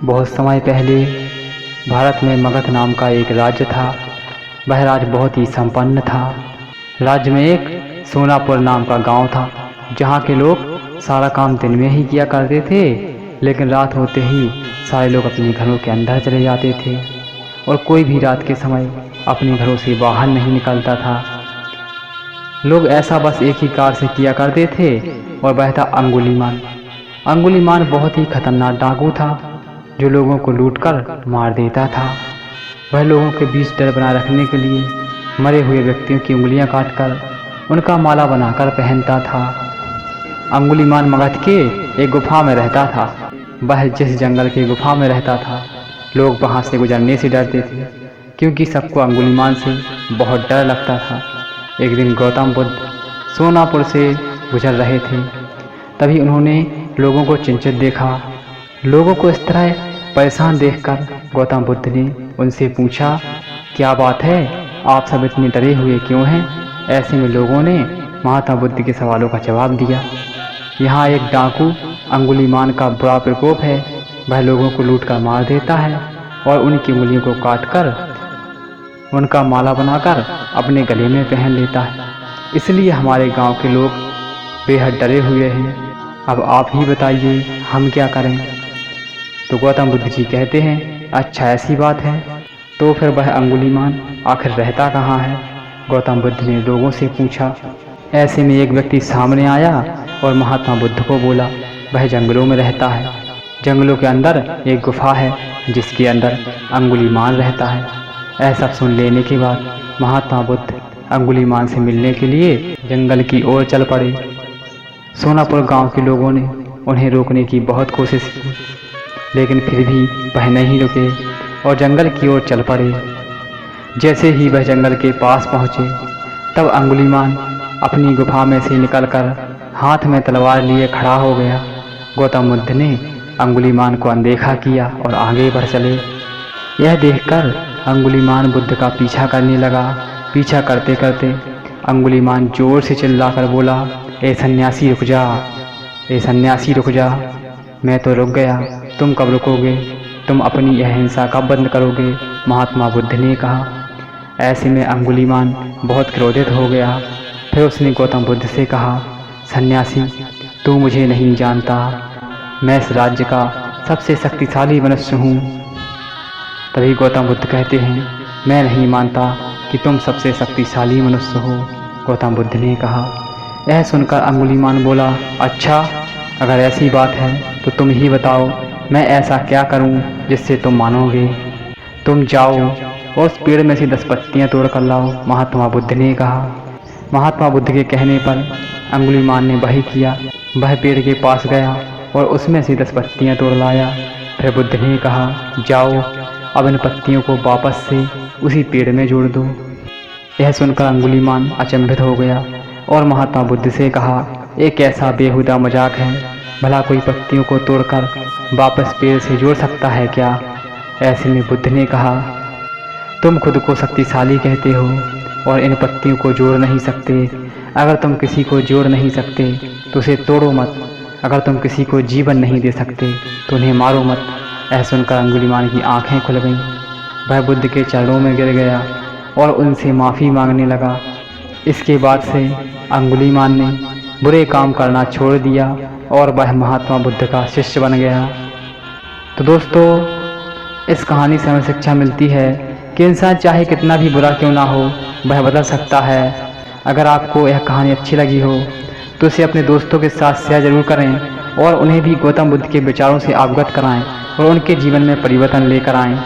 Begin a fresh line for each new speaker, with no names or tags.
बहुत समय पहले भारत में मगध नाम का एक राज्य था। वह राज्य बहुत ही संपन्न था। राज्य में एक सोनापुर नाम का गांव था, जहां के लोग सारा काम दिन में ही किया करते थे, लेकिन रात होते ही सारे लोग अपने घरों के अंदर चले जाते थे और कोई भी रात के समय अपने घरों से बाहर नहीं निकलता था। लोग ऐसा बस एक ही कार से किया करते थे और वह था अंगुलीमाल। अंगुलीमाल बहुत ही खतरनाक डाकू था, जो लोगों को लूटकर मार देता था। वह लोगों के बीच डर बनाए रखने के लिए मरे हुए व्यक्तियों की उंगलियां काटकर उनका माला बनाकर पहनता था। अंगुलीमाल मगध के एक गुफा में रहता था। वह जिस जंगल की गुफा में रहता था, लोग वहां से गुजरने से डरते थे, क्योंकि सबको अंगुलीमाल से बहुत डर लगता था। एक दिन गौतम बुद्ध सोनापुर से गुजर रहे थे, तभी उन्होंने लोगों को चिंतित देखा। लोगों को इस तरह परेशान देखकर गौतम बुद्ध ने उनसे पूछा, क्या बात है, आप सब इतने डरे हुए क्यों हैं? ऐसे में लोगों ने महात्मा बुद्ध के सवालों का जवाब दिया। यहाँ एक डाकू अंगुलीमाल का बुरा प्रकोप है। वह लोगों को लूट कर मार देता है और उनकी उंगलियों को काटकर उनका माला बनाकर अपने गले में पहन लेता है। इसलिए हमारे गांव के लोग बेहद डरे हुए हैं। अब आप ही बताइए, हम क्या करें? तो गौतम बुद्ध जी कहते हैं, अच्छा ऐसी बात है, तो फिर वह अंगुलीमाल आखिर रहता कहाँ है? गौतम बुद्ध ने लोगों से पूछा। ऐसे में एक व्यक्ति सामने आया और महात्मा बुद्ध को बोला, वह जंगलों में रहता है। जंगलों के अंदर एक गुफा है, जिसके अंदर अंगुलीमाल रहता है। ऐसा सुन लेने के बाद महात्मा बुद्ध अंगुलीमाल से मिलने के लिए जंगल की ओर चल पड़े। सोनापुर गांव के लोगों ने उन्हें रोकने की बहुत कोशिश की, लेकिन फिर भी वह नहीं रुके और जंगल की ओर चल पड़े। जैसे ही वह जंगल के पास पहुँचे, तब अंगुलीमाल अपनी गुफा में से निकलकर हाथ में तलवार लिए खड़ा हो गया। गौतम बुद्ध ने अंगुलीमाल को अनदेखा किया और आगे बढ़ चले। यह देखकर अंगुलीमाल बुद्ध का पीछा करने लगा। पीछा करते करते अंगुलीमाल जोर से चिल्लाकर बोला, ए सन्यासी रुक जा, ए सन्यासी रुक जा। मैं तो रुक गया, तुम कब रुकोगे? तुम अपनी यह हिंसा कब बंद करोगे? महात्मा बुद्ध ने कहा। ऐसे में अंगुलीमाल बहुत क्रोधित हो गया। फिर उसने गौतम बुद्ध से कहा, सन्यासी, तू मुझे नहीं जानता, मैं इस राज्य का सबसे शक्तिशाली मनुष्य हूँ। तभी गौतम बुद्ध कहते हैं, मैं नहीं मानता कि तुम सबसे शक्तिशाली मनुष्य हो। गौतम बुद्ध ने कहा। यह सुनकर अंगुलीमाल बोला, अच्छा, अगर ऐसी बात है तो तुम ही बताओ, मैं ऐसा क्या करूं जिससे तुम मानोगे? तुम जाओ और उस पेड़ में से 10 पत्तियां तोड़ कर लाओ, महात्मा बुद्ध ने कहा। महात्मा बुद्ध के कहने पर अंगुलीमाल ने वही किया। वह पेड़ के पास गया और उसमें से 10 पत्तियां तोड़ लाया। फिर बुद्ध ने कहा, जाओ, अब इन पत्तियों को वापस से उसी पेड़ में जोड़ दो। यह सुनकर अंगुलीमाल अचंभित हो गया और महात्मा बुद्ध से कहा, एक कैसा बेहुदा मजाक है, भला कोई पत्तियों को तोड़कर वापस पेड़ से जोड़ सकता है क्या? ऐसे में बुद्ध ने कहा, तुम खुद को शक्तिशाली कहते हो और इन पत्तियों को जोड़ नहीं सकते। अगर तुम किसी को जोड़ नहीं सकते तो उसे तोड़ो मत। अगर तुम किसी को जीवन नहीं दे सकते तो उन्हें मारो मत। ऐसा सुनकर अंगुलीमाल की आंखें खुल गईं। वह बुद्ध के चरणों में गिर गया और उनसे माफ़ी मांगने लगा। इसके बाद से अंगुलीमाल ने बुरे काम करना छोड़ दिया और वह महात्मा बुद्ध का शिष्य बन गया। तो दोस्तों, इस कहानी से हमें शिक्षा मिलती है कि इंसान चाहे कितना भी बुरा क्यों ना हो, वह बदल सकता है। अगर आपको यह कहानी अच्छी लगी हो तो इसे अपने दोस्तों के साथ शेयर जरूर करें और उन्हें भी गौतम बुद्ध के विचारों से अवगत कराएं और उनके जीवन में परिवर्तन लेकर आएं।